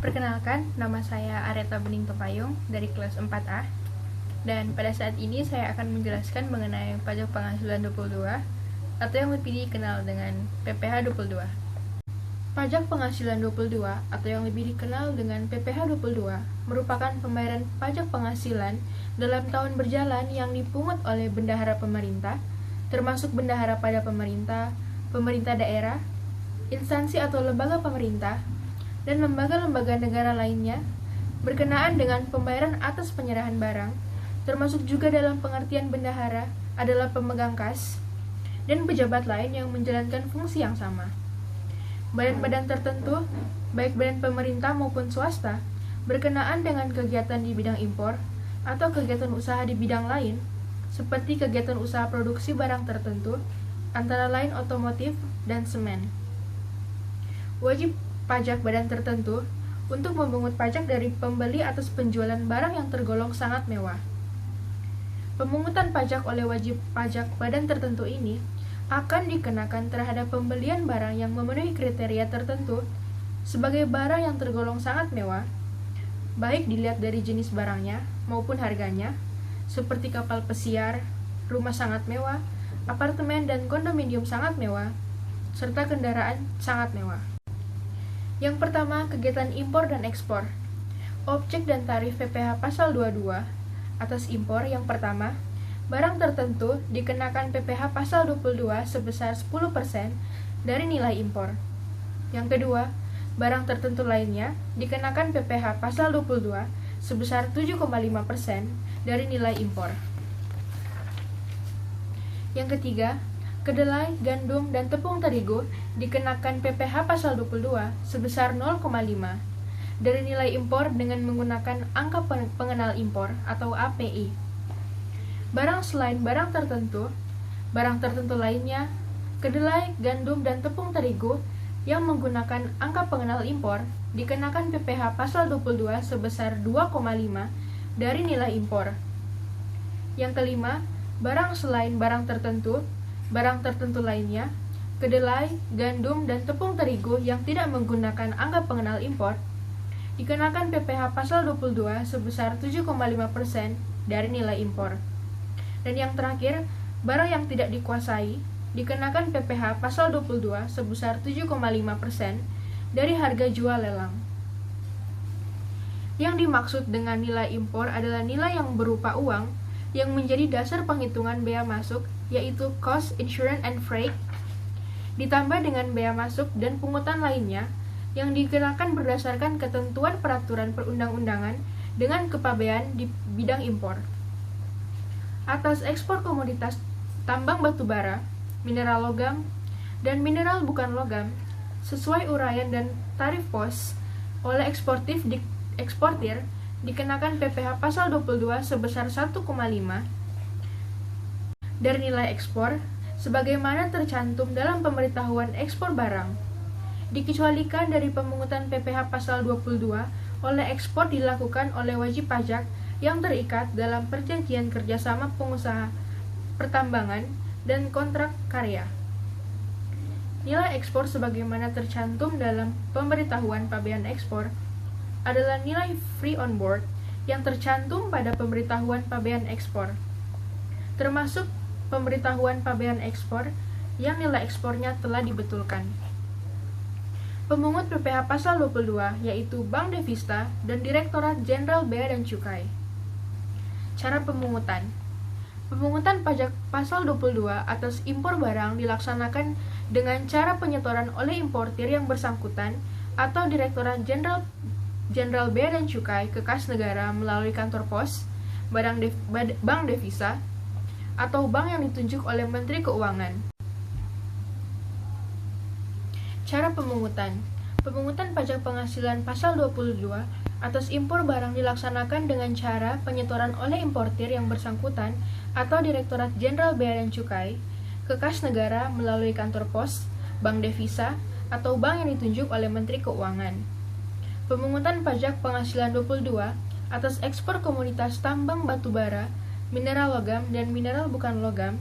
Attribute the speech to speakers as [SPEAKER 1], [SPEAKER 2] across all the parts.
[SPEAKER 1] Perkenalkan, nama saya Areta Bening Topayung dari kelas 4A. Dan pada saat ini saya akan menjelaskan mengenai pajak penghasilan 22 atau yang lebih dikenal dengan PPh 22. Pajak penghasilan 22 atau yang lebih dikenal dengan PPh 22 merupakan pembayaran pajak penghasilan dalam tahun berjalan yang dipungut oleh bendahara pemerintah, termasuk bendahara pada pemerintah, pemerintah daerah, instansi atau lembaga pemerintah, dan lembaga-lembaga negara lainnya berkenaan dengan pembayaran atas penyerahan barang, termasuk juga dalam pengertian bendahara adalah pemegang kas dan pejabat lain yang menjalankan fungsi yang sama. Badan-badan tertentu, baik badan pemerintah maupun swasta, berkenaan dengan kegiatan di bidang impor atau kegiatan usaha di bidang lain, seperti kegiatan usaha produksi barang tertentu, antara lain otomotif dan semen. Wajib pajak badan tertentu untuk memungut pajak dari pembeli atas penjualan barang yang tergolong sangat mewah. Pemungutan pajak oleh wajib pajak badan tertentu ini akan dikenakan terhadap pembelian barang yang memenuhi kriteria tertentu sebagai barang yang tergolong sangat mewah, baik dilihat dari jenis barangnya maupun harganya, seperti kapal pesiar, rumah sangat mewah, apartemen dan kondominium sangat mewah, serta kendaraan sangat mewah. Yang pertama, kegiatan impor dan ekspor. Objek dan tarif PPh pasal 22 atas impor yang pertama, barang tertentu dikenakan PPh pasal 22 sebesar 10% dari nilai impor. Yang kedua, barang tertentu lainnya dikenakan PPh pasal 22 sebesar 7,5% dari nilai impor. Yang ketiga, kedelai, gandum, dan tepung terigu dikenakan PPh pasal 22 sebesar 0,5 dari nilai impor dengan menggunakan angka pengenal impor atau API. Barang selain barang tertentu lainnya, kedelai, gandum, dan tepung terigu yang menggunakan angka pengenal impor dikenakan PPh pasal 22 sebesar 2,5 dari nilai impor. Yang kelima, barang selain barang tertentu lainnya, kedelai, gandum, dan tepung terigu yang tidak menggunakan angka pengenal impor dikenakan PPh pasal 22 sebesar 7,5% dari nilai impor. Dan yang terakhir, barang yang tidak dikuasai dikenakan PPh pasal 22 sebesar 7,5% dari harga jual lelang. Yang dimaksud dengan nilai impor adalah nilai yang berupa uang yang menjadi dasar penghitungan bea masuk, yaitu cost, insurance, and freight, ditambah dengan bea masuk dan pungutan lainnya yang dikenakan berdasarkan ketentuan peraturan perundang-undangan dengan kepabean di bidang impor. Atas ekspor komoditas tambang batu bara, mineral logam, dan mineral bukan logam, sesuai uraian dan tarif pos oleh eksportir dikenakan PPh pasal 22 sebesar 1,5 dari nilai ekspor sebagaimana tercantum dalam pemberitahuan ekspor barang. Dikecualikan dari pemungutan PPh pasal 22 oleh ekspor dilakukan oleh wajib pajak yang terikat dalam perjanjian kerjasama pengusaha pertambangan dan kontrak karya. Nilai ekspor sebagaimana tercantum dalam pemberitahuan pabean ekspor adalah nilai free on board yang tercantum pada pemberitahuan pabean ekspor, termasuk pemberitahuan pabean ekspor yang nilai ekspornya telah dibetulkan. Pemungut PPh pasal 22 yaitu Bank Devista dan Direktorat Jenderal Bea dan Cukai. Cara pemungutan. Pemungutan pajak pasal 22 atas impor barang dilaksanakan dengan cara penyetoran oleh importir yang bersangkutan atau Direktorat Jenderal Bea dan Cukai ke kas negara melalui kantor pos, Bank Devisa, atau bank yang ditunjuk oleh Menteri Keuangan. Cara pemungutan. Pemungutan pajak penghasilan pasal 22 atas impor barang dilaksanakan dengan cara penyetoran oleh importir yang bersangkutan atau Direktorat Jenderal Bea dan Cukai ke kas negara melalui kantor pos, Bank Devisa, atau bank yang ditunjuk oleh Menteri Keuangan. Pemungutan pajak penghasilan 22 atas ekspor komoditas tambang batu bara, mineral logam, dan mineral bukan logam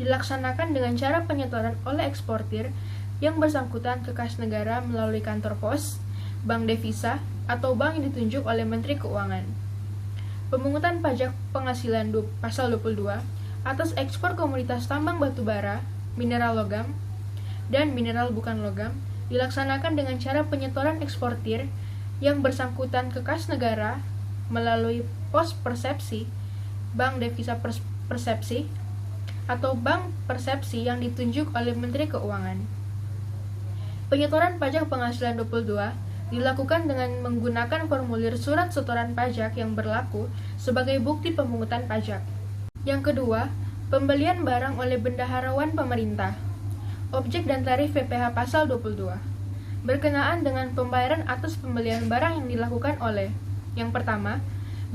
[SPEAKER 1] dilaksanakan dengan cara penyetoran oleh eksportir yang bersangkutan ke kas negara melalui kantor pos, bank devisa, atau bank yang ditunjuk oleh Menteri Keuangan. Pemungutan pajak penghasilan pasal 22 atas ekspor komoditas tambang batu bara, mineral logam, dan mineral bukan logam dilaksanakan dengan cara penyetoran eksportir yang bersangkutan ke kas negara melalui pos persepsi, bank devisa persepsi, atau bank persepsi yang ditunjuk oleh Menteri Keuangan. Penyetoran pajak penghasilan 22 dilakukan dengan menggunakan formulir surat setoran pajak yang berlaku sebagai bukti pemungutan pajak. Yang kedua, pembelian barang oleh bendaharawan pemerintah. Objek dan tarif PPh pasal 22. Berkenaan dengan pembayaran atas pembelian barang yang dilakukan oleh: yang pertama,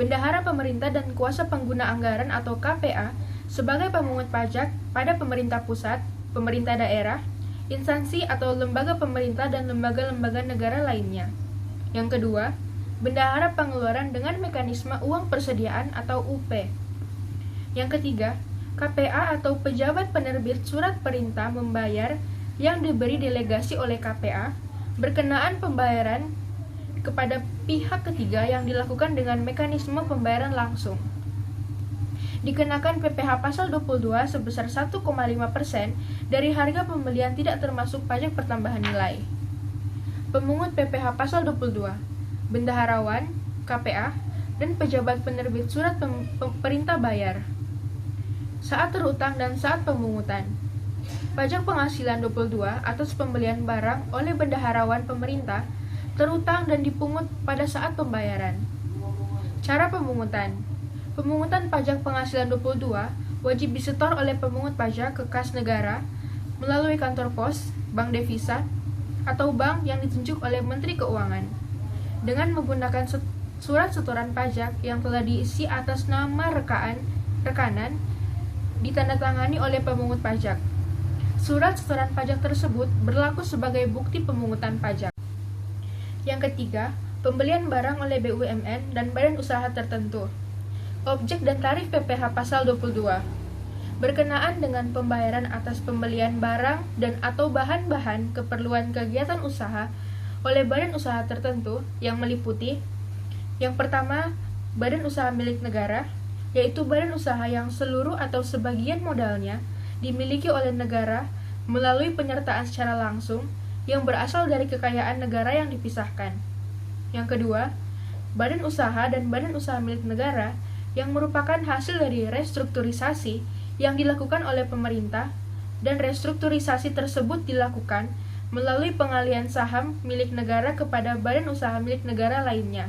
[SPEAKER 1] bendahara pemerintah dan kuasa pengguna anggaran atau KPA sebagai pemungut pajak pada pemerintah pusat, pemerintah daerah, instansi atau lembaga pemerintah dan lembaga-lembaga negara lainnya. Yang kedua, bendahara pengeluaran dengan mekanisme uang persediaan atau UP. Yang ketiga, KPA atau pejabat penerbit surat perintah membayar yang diberi delegasi oleh KPA berkenaan pembayaran kepada pihak ketiga yang dilakukan dengan mekanisme pembayaran langsung. Dikenakan PPh pasal 22 sebesar 1,5% dari harga pembelian tidak termasuk pajak pertambahan nilai. Pemungut PPh pasal 22, bendaharawan, KPA, dan pejabat penerbit surat perintah bayar. Saat terutang dan saat pemungutan. Pajak penghasilan 22 atas pembelian barang oleh bendaharawan pemerintah terutang dan dipungut pada saat pembayaran. Cara pemungutan. Pemungutan pajak penghasilan 22 wajib disetor oleh pemungut pajak ke kas negara melalui kantor pos, bank devisa, atau bank yang ditunjuk oleh Menteri Keuangan dengan menggunakan surat setoran pajak yang telah diisi atas nama rekanan ditandatangani oleh pemungut pajak. Surat setoran pajak tersebut berlaku sebagai bukti pemungutan pajak. Yang ketiga, pembelian barang oleh BUMN dan badan usaha tertentu. Objek dan tarif PPh pasal 22. Berkenaan dengan pembayaran atas pembelian barang dan atau bahan-bahan keperluan kegiatan usaha oleh badan usaha tertentu yang meliputi: yang pertama, badan usaha milik negara, yaitu badan usaha yang seluruh atau sebagian modalnya dimiliki oleh negara melalui penyertaan secara langsung yang berasal dari kekayaan negara yang dipisahkan. Yang kedua, badan usaha dan badan usaha milik negara yang merupakan hasil dari restrukturisasi yang dilakukan oleh pemerintah, dan restrukturisasi tersebut dilakukan melalui pengalihan saham milik negara kepada badan usaha milik negara lainnya.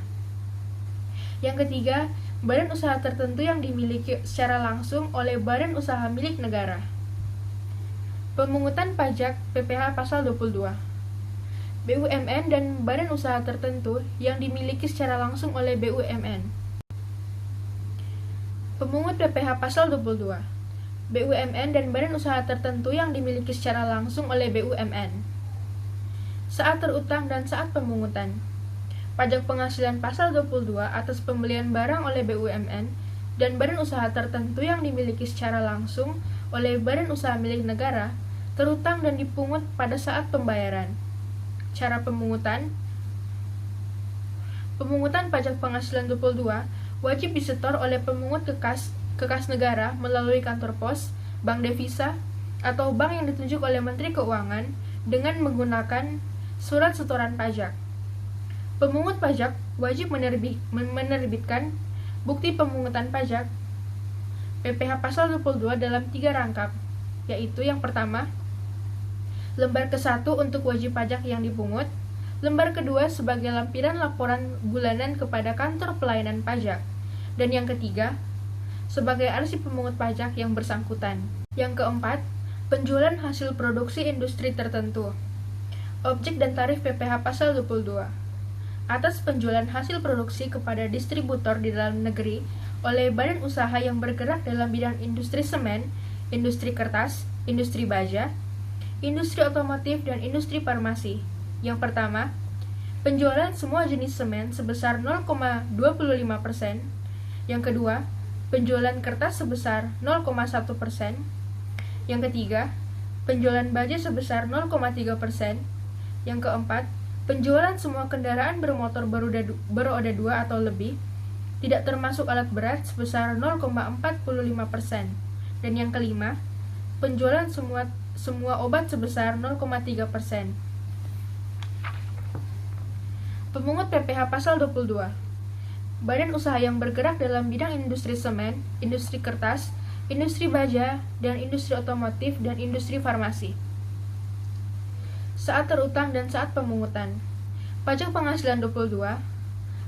[SPEAKER 1] Yang ketiga, badan usaha tertentu yang dimiliki secara langsung oleh badan usaha milik negara. Pemungutan pajak PPh pasal 22. BUMN dan badan usaha tertentu yang dimiliki secara langsung oleh BUMN. Pemungut PPh pasal 22. BUMN dan badan usaha tertentu yang dimiliki secara langsung oleh BUMN. Saat terutang dan saat pemungutan. Pajak penghasilan pasal 22 atas pembelian barang oleh BUMN dan badan usaha tertentu yang dimiliki secara langsung oleh badan usaha milik negara terutang dan dipungut pada saat pembayaran. Cara pemungutan. Pemungutan pajak penghasilan 22 wajib disetor oleh pemungut ke kas negara melalui kantor pos, bank devisa, atau bank yang ditunjuk oleh Menteri Keuangan dengan menggunakan surat setoran pajak. Pemungut pajak wajib menerbitkan bukti pemungutan pajak PPh pasal 22 dalam 3 rangkap, yaitu yang pertama, lembar ke-1 untuk wajib pajak yang dipungut, lembar kedua sebagai lampiran laporan bulanan kepada kantor pelayanan pajak, dan yang ketiga, sebagai arsip pemungut pajak yang bersangkutan. Yang keempat, penjualan hasil produksi industri tertentu. Objek dan tarif PPh pasal 22. Atas penjualan hasil produksi kepada distributor di dalam negeri oleh badan usaha yang bergerak dalam bidang industri semen, industri kertas, industri baja, industri otomotif, dan industri farmasi. Yang pertama, penjualan semua jenis semen sebesar 0,25%. Yang kedua, penjualan kertas sebesar 0,1%. Yang ketiga, penjualan baja sebesar 0,3%. Yang keempat, Penjualan semua kendaraan bermotor beroda 2 atau lebih, tidak termasuk alat berat, sebesar 0,45%. Dan yang kelima, penjualan semua obat sebesar 0,3%. Pemungut PPh pasal 22. Badan usaha yang bergerak dalam bidang industri semen, industri kertas, industri baja, dan industri otomotif dan industri farmasi. Saat terutang dan saat pemungutan. Pajak penghasilan 22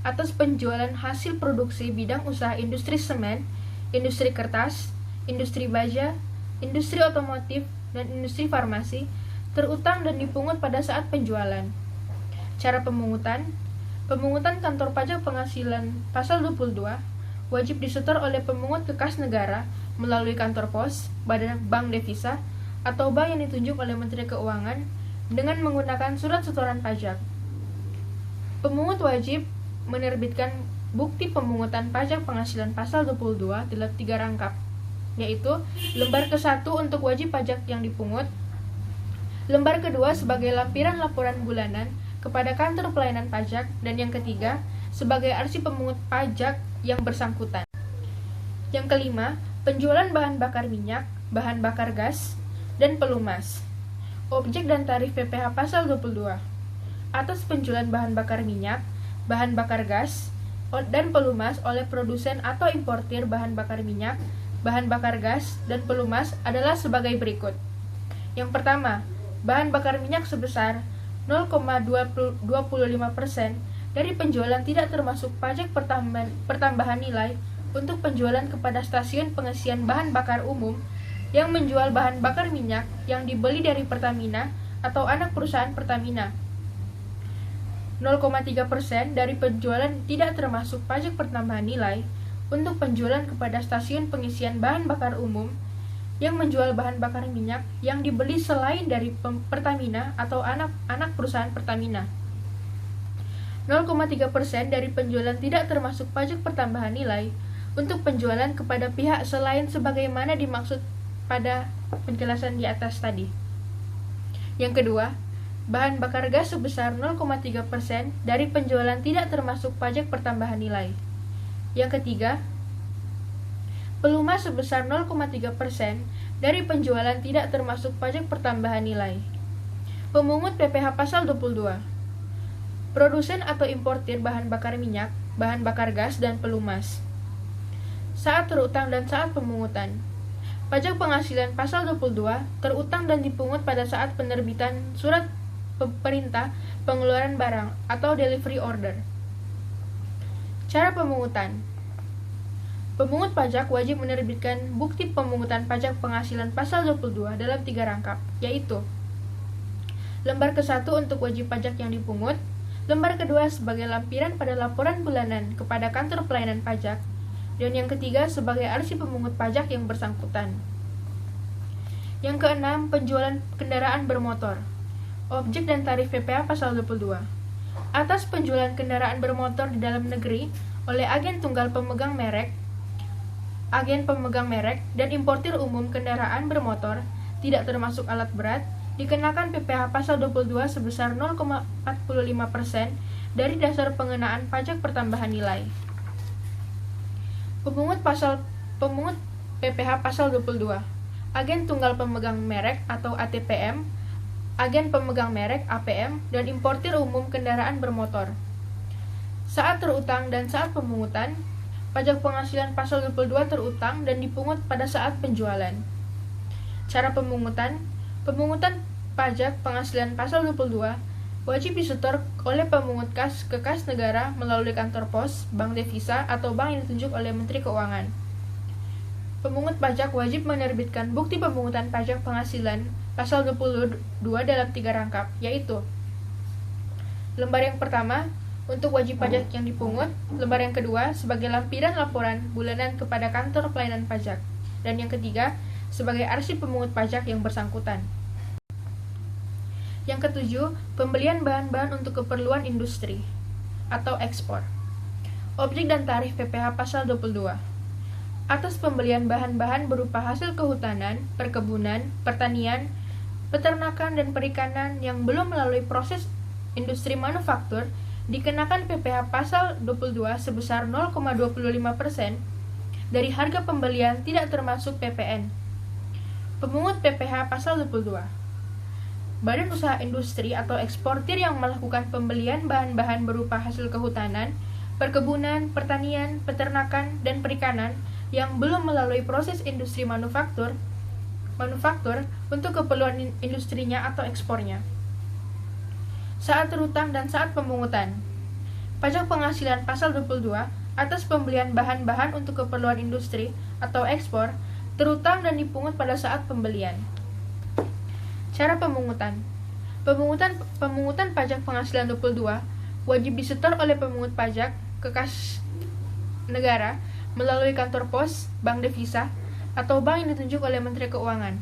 [SPEAKER 1] atas penjualan hasil produksi bidang usaha industri semen, industri kertas, industri baja, industri otomotif, dan industri farmasi terutang dan dipungut pada saat penjualan. Cara pemungutan. Pemungutan kantor pajak penghasilan pasal 22 wajib disetor oleh pemungut ke kas negara melalui kantor pos, badan bank devisa, atau bank yang ditunjuk oleh Menteri Keuangan dengan menggunakan surat setoran pajak. Pemungut wajib menerbitkan bukti pemungutan pajak penghasilan pasal 22 dalam 3 rangkap, yaitu lembar ke-1 untuk wajib pajak yang dipungut, lembar kedua sebagai lampiran laporan bulanan kepada kantor pelayanan pajak, dan yang ketiga sebagai arsip pemungut pajak yang bersangkutan. Yang kelima, penjualan bahan bakar minyak, bahan bakar gas, dan pelumas. Objek dan tarif PPh pasal 22. Atas penjualan bahan bakar minyak, bahan bakar gas, dan pelumas oleh produsen atau importir bahan bakar minyak, bahan bakar gas, dan pelumas adalah sebagai berikut. Yang pertama, bahan bakar minyak sebesar 0,25% dari penjualan tidak termasuk pajak pertambahan nilai untuk penjualan kepada stasiun pengisian bahan bakar umum yang menjual bahan bakar minyak yang dibeli dari Pertamina atau anak perusahaan Pertamina. 0,3% dari penjualan tidak termasuk pajak pertambahan nilai untuk penjualan kepada stasiun pengisian bahan bakar umum yang menjual bahan bakar minyak yang dibeli selain dari Pertamina atau anak perusahaan Pertamina. 0,3% dari penjualan tidak termasuk pajak pertambahan nilai untuk penjualan kepada pihak selain sebagaimana dimaksud pada penjelasan di atas tadi. Yang kedua, bahan bakar gas sebesar 0,3% dari penjualan tidak termasuk pajak pertambahan nilai. Yang ketiga, pelumas sebesar 0,3% dari penjualan tidak termasuk pajak pertambahan nilai. Pemungut PPh pasal 22. Produsen atau importir bahan bakar minyak, bahan bakar gas, dan pelumas. Saat terutang dan saat pemungutan. Pajak penghasilan pasal 22 terutang dan dipungut pada saat penerbitan surat perintah pengeluaran barang atau delivery order. Cara pemungutan. Pemungut pajak wajib menerbitkan bukti pemungutan pajak penghasilan pasal 22 dalam 3 rangkap, yaitu lembar ke-1 untuk wajib pajak yang dipungut, lembar kedua sebagai lampiran pada laporan bulanan kepada kantor pelayanan pajak, dan yang ketiga sebagai arsip pemungut pajak yang bersangkutan. Yang keenam, penjualan kendaraan bermotor. Objek dan tarif PPh pasal 22. Atas penjualan kendaraan bermotor di dalam negeri oleh agen tunggal pemegang merek, agen pemegang merek, dan importir umum kendaraan bermotor tidak termasuk alat berat, dikenakan PPh pasal 22 sebesar 0,45% dari dasar pengenaan pajak pertambahan nilai. Pemungut PPh pasal 22. Agen tunggal pemegang merek atau ATPM, agen pemegang merek APM, dan importir umum kendaraan bermotor. Saat terutang dan saat pemungutan, pajak penghasilan pasal 22 terutang dan dipungut pada saat penjualan. Cara pemungutan. Pemungutan pajak penghasilan pasal 22 wajib disetor oleh pemungut kas ke kas negara melalui kantor pos, bank devisa, atau bank yang ditunjuk oleh Menteri Keuangan. Pemungut pajak wajib menerbitkan bukti pemungutan pajak penghasilan pasal 22 dalam 3 rangkap, yaitu lembar yang pertama untuk wajib pajak yang dipungut, lembar yang kedua sebagai lampiran laporan bulanan kepada kantor pelayanan pajak, dan yang ketiga sebagai arsip pemungut pajak yang bersangkutan. Yang ketujuh, pembelian bahan-bahan untuk keperluan industri atau ekspor. Objek dan tarif PPh pasal 22. Atas pembelian bahan-bahan berupa hasil kehutanan, perkebunan, pertanian, peternakan, dan perikanan yang belum melalui proses industri manufaktur dikenakan PPh pasal 22 sebesar 0,25% dari harga pembelian tidak termasuk PPN. Pemungut PPh pasal 22. Badan usaha industri atau eksportir yang melakukan pembelian bahan-bahan berupa hasil kehutanan, perkebunan, pertanian, peternakan, dan perikanan yang belum melalui proses industri manufaktur untuk keperluan industrinya atau ekspornya. Saat terutang dan saat pemungutan. Pajak penghasilan pasal 22 atas pembelian bahan-bahan untuk keperluan industri atau ekspor terutang dan dipungut pada saat pembelian. Cara pemungutan. Pemungutan pajak penghasilan 22 wajib disetor oleh pemungut pajak ke kas negara melalui kantor pos, bank devisa, atau bank yang ditunjuk oleh Menteri Keuangan.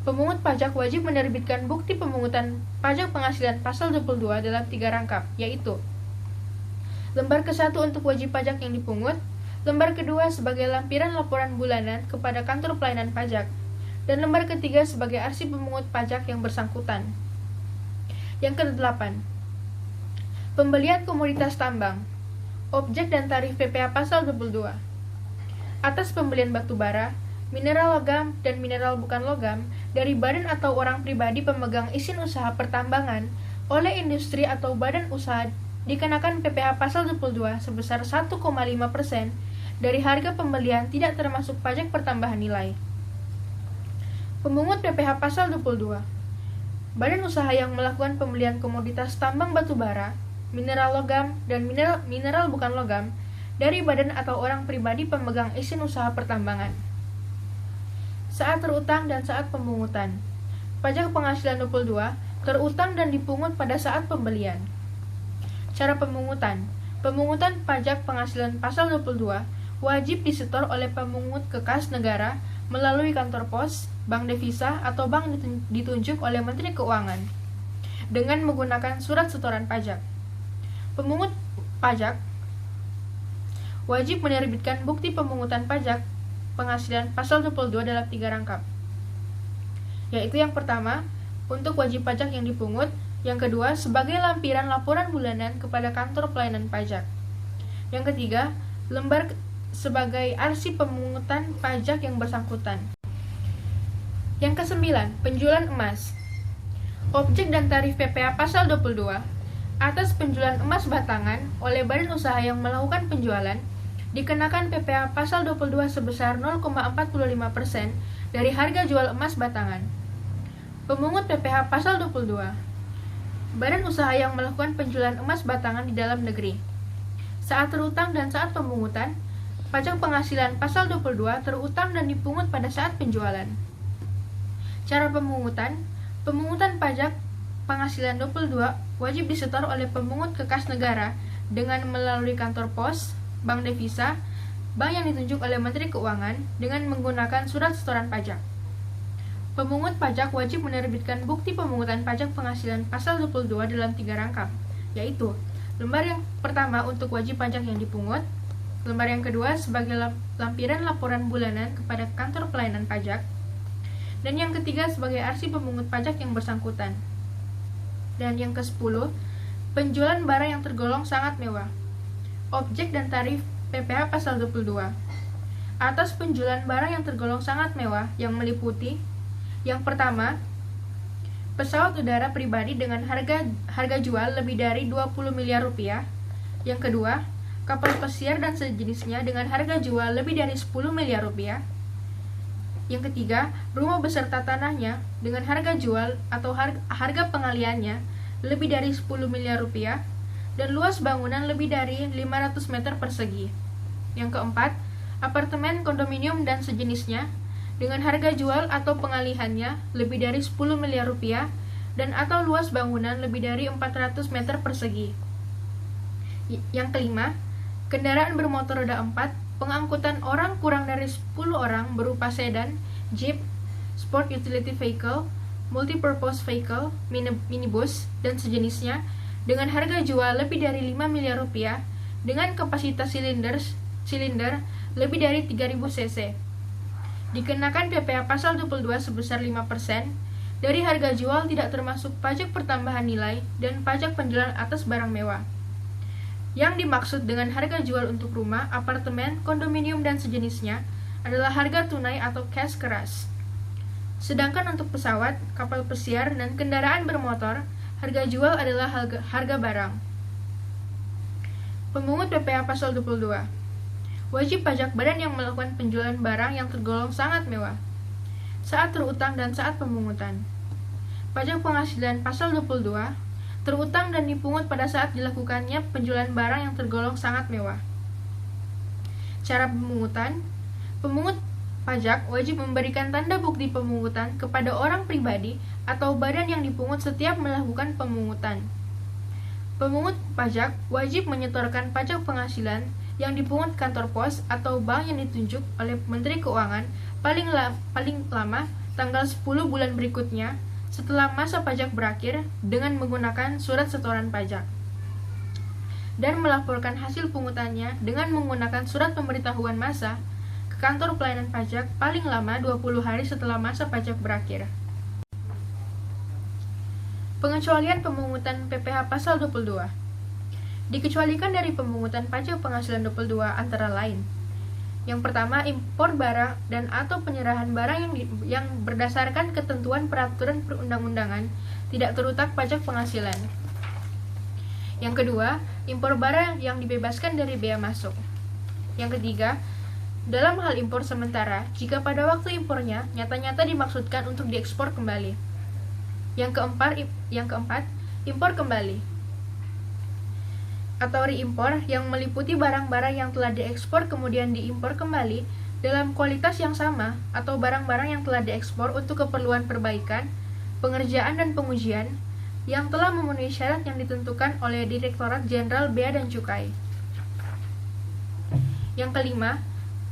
[SPEAKER 1] Pemungut pajak wajib menerbitkan bukti pemungutan pajak penghasilan pasal 22 dalam 3 rangkap, yaitu lembar ke-1 untuk wajib pajak yang dipungut, lembar kedua sebagai lampiran laporan bulanan kepada kantor pelayanan pajak, dan lembar ketiga sebagai arsip pemungut pajak yang bersangkutan. Yang ke-8, pembelian komoditas tambang, objek dan tarif PPh pasal 22. Atas pembelian batu bara, mineral logam, dan mineral bukan logam dari badan atau orang pribadi pemegang izin usaha pertambangan oleh industri atau badan usaha dikenakan PPh pasal 22 sebesar 1,5% dari harga pembelian tidak termasuk pajak pertambahan nilai. Pemungut PPh pasal 22. Badan usaha yang melakukan pembelian komoditas tambang batu bara, mineral logam, dan mineral bukan logam dari badan atau orang pribadi pemegang izin usaha pertambangan. Saat terutang dan saat pemungutan. Pajak penghasilan 22 terutang dan dipungut pada saat pembelian. Cara pemungutan. Pemungutan pajak penghasilan pasal 22 wajib disetor oleh pemungut ke kas negara melalui kantor pos, bank devisa, atau bank ditunjuk oleh Menteri Keuangan dengan menggunakan surat setoran pajak. Pemungut pajak wajib menerbitkan bukti pemungutan pajak penghasilan pasal 22 dalam 3 rangkap, yaitu yang pertama, untuk wajib pajak yang dipungut, yang kedua, sebagai lampiran laporan bulanan kepada kantor pelayanan pajak, yang ketiga, lembar sebagai arsip pemungutan pajak yang bersangkutan. Yang ke-9, penjualan emas. Objek dan tarif PPh pasal 22 atas penjualan emas batangan oleh badan usaha yang melakukan penjualan dikenakan PPh pasal 22 sebesar 0,45% dari harga jual emas batangan. Pemungut PPh pasal 22. Badan usaha yang melakukan penjualan emas batangan di dalam negeri. Saat terutang dan saat pemungutan, pajak penghasilan pasal 22 terutang dan dipungut pada saat penjualan. Cara pemungutan. Pemungutan pajak penghasilan 22 wajib disetor oleh pemungut ke kas negara dengan melalui kantor pos, bank devisa, bank yang ditunjuk oleh Menteri Keuangan dengan menggunakan surat setoran pajak. Pemungut pajak wajib menerbitkan bukti pemungutan pajak penghasilan pasal 22 dalam 3 rangkap, yaitu lembar yang pertama untuk wajib pajak yang dipungut, lembar yang kedua sebagai lampiran laporan bulanan kepada kantor pelayanan pajak, dan yang ketiga sebagai arsip pemungut pajak yang bersangkutan. Dan yang ke-10, penjualan barang yang tergolong sangat mewah. Objek dan tarif PPh pasal 22. Atas penjualan barang yang tergolong sangat mewah yang meliputi yang pertama, pesawat udara pribadi dengan harga jual lebih dari 20 miliar rupiah. Yang kedua, kapal pesiar dan sejenisnya dengan harga jual lebih dari 10 miliar rupiah. Yang ketiga, rumah beserta tanahnya dengan harga jual atau harga pengaliannya lebih dari 10 miliar rupiah dan luas bangunan lebih dari 500 meter persegi. Yang keempat, apartemen, kondominium, dan sejenisnya dengan harga jual atau pengalihannya lebih dari 10 miliar rupiah dan atau luas bangunan lebih dari 400 meter persegi. Yang kelima, kendaraan bermotor roda 4, pengangkutan orang kurang dari 10 orang berupa sedan, jeep, sport utility vehicle, multipurpose vehicle, minibus, dan sejenisnya dengan harga jual lebih dari 5 miliar rupiah dengan kapasitas silinder lebih dari 3000 cc. Dikenakan PPh pasal 22 sebesar 5% Dari harga jual tidak termasuk pajak pertambahan nilai dan pajak penjualan atas barang mewah. Yang dimaksud dengan harga jual untuk rumah, apartemen, kondominium, dan sejenisnya adalah harga tunai atau cash keras. Sedangkan untuk pesawat, kapal pesiar, dan kendaraan bermotor, harga jual adalah harga barang. Pemungut PPh Pasal 22. Wajib pajak badan yang melakukan penjualan barang yang tergolong sangat mewah saat terutang dan saat pemungutan. Pajak penghasilan Pasal 22 terutang dan dipungut pada saat dilakukannya penjualan barang yang tergolong sangat mewah. Cara pemungutan: pemungut pajak wajib memberikan tanda bukti pemungutan kepada orang pribadi atau badan yang dipungut setiap melakukan pemungutan. Pemungut pajak wajib menyetorkan pajak penghasilan yang dipungut kantor pos atau bank yang ditunjuk oleh Menteri Keuangan paling lama tanggal 10 bulan berikutnya setelah masa pajak berakhir dengan menggunakan surat setoran pajak, dan melaporkan hasil pungutannya dengan menggunakan surat pemberitahuan masa ke kantor pelayanan pajak paling lama 20 hari setelah masa pajak berakhir. Pengecualian pemungutan PPh Pasal 22. Dikecualikan dari pemungutan pajak penghasilan 22 antara lain: yang pertama, impor barang dan atau penyerahan barang yang berdasarkan ketentuan peraturan perundang-undangan tidak terutang pajak penghasilan. Yang kedua, impor barang yang dibebaskan dari bea masuk. Yang ketiga, dalam hal impor sementara, jika pada waktu impornya nyata-nyata dimaksudkan untuk diekspor kembali. Yang keempat, impor kembali atau reimpor yang meliputi barang-barang yang telah diekspor kemudian diimpor kembali dalam kualitas yang sama atau barang-barang yang telah diekspor untuk keperluan perbaikan, pengerjaan, dan pengujian yang telah memenuhi syarat yang ditentukan oleh Direktorat Jenderal Bea dan Cukai. Yang kelima,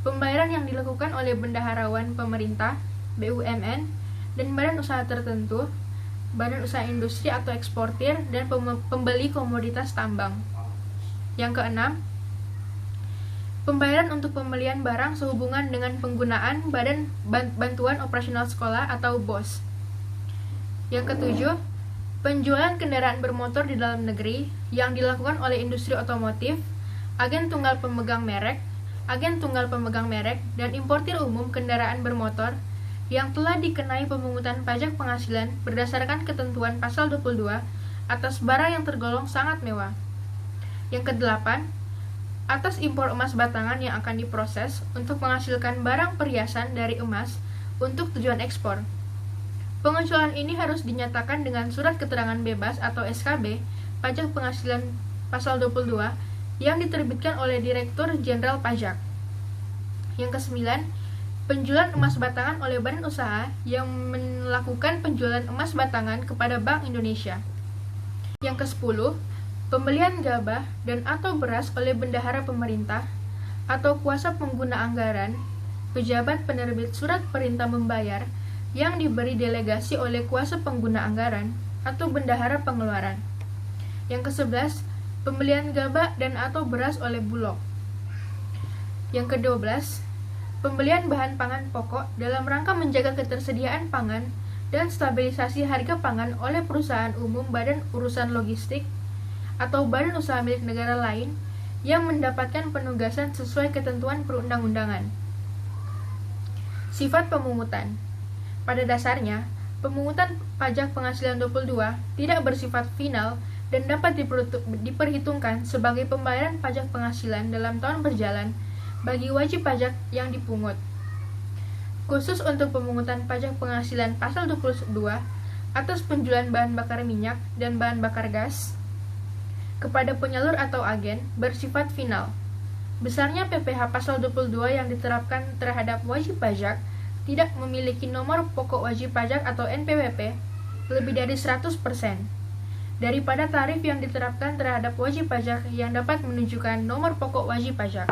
[SPEAKER 1] pembayaran yang dilakukan oleh bendaharawan pemerintah, BUMN, dan badan usaha tertentu, badan usaha industri atau eksportir, dan pembeli komoditas tambang. Yang keenam, pembayaran untuk pembelian barang sehubungan dengan penggunaan Badan Bantuan Operasional Sekolah atau BOS. Yang ketujuh, penjualan kendaraan bermotor di dalam negeri yang dilakukan oleh industri otomotif, agen tunggal pemegang merek, dan importir umum kendaraan bermotor yang telah dikenai pemungutan pajak penghasilan berdasarkan ketentuan Pasal 22 atas barang yang tergolong sangat mewah. Yang kedelapan, atas impor emas batangan yang akan diproses untuk menghasilkan barang perhiasan dari emas untuk tujuan ekspor. Pengecualian ini harus dinyatakan dengan surat keterangan bebas atau SKB pajak penghasilan Pasal 22 yang diterbitkan oleh Direktur Jenderal Pajak. Yang kesembilan, penjualan emas batangan oleh badan usaha yang melakukan penjualan emas batangan kepada Bank Indonesia. Yang kesepuluh, pembelian gabah dan atau beras oleh bendahara pemerintah atau kuasa pengguna anggaran, pejabat penerbit surat perintah membayar yang diberi delegasi oleh kuasa pengguna anggaran atau bendahara pengeluaran. Yang kesebelas, pembelian gabah dan atau beras oleh Bulog. Yang kedua-belas, pembelian bahan pangan pokok dalam rangka menjaga ketersediaan pangan dan stabilisasi harga pangan oleh perusahaan umum badan urusan logistik atau badan usaha milik negara lain yang mendapatkan penugasan sesuai ketentuan perundang-undangan. Sifat pemungutan. Pada dasarnya, pemungutan pajak penghasilan 22 tidak bersifat final dan dapat diperhitungkan sebagai pembayaran pajak penghasilan dalam tahun berjalan bagi wajib pajak yang dipungut. Khusus untuk pemungutan pajak penghasilan Pasal 22 atas penjualan bahan bakar minyak dan bahan bakar gas kepada penyalur atau agen bersifat final. Besarnya PPh Pasal 22 yang diterapkan terhadap wajib pajak tidak memiliki nomor pokok wajib pajak atau NPWP lebih dari 100% daripada tarif yang diterapkan terhadap wajib pajak yang dapat menunjukkan nomor pokok wajib pajak.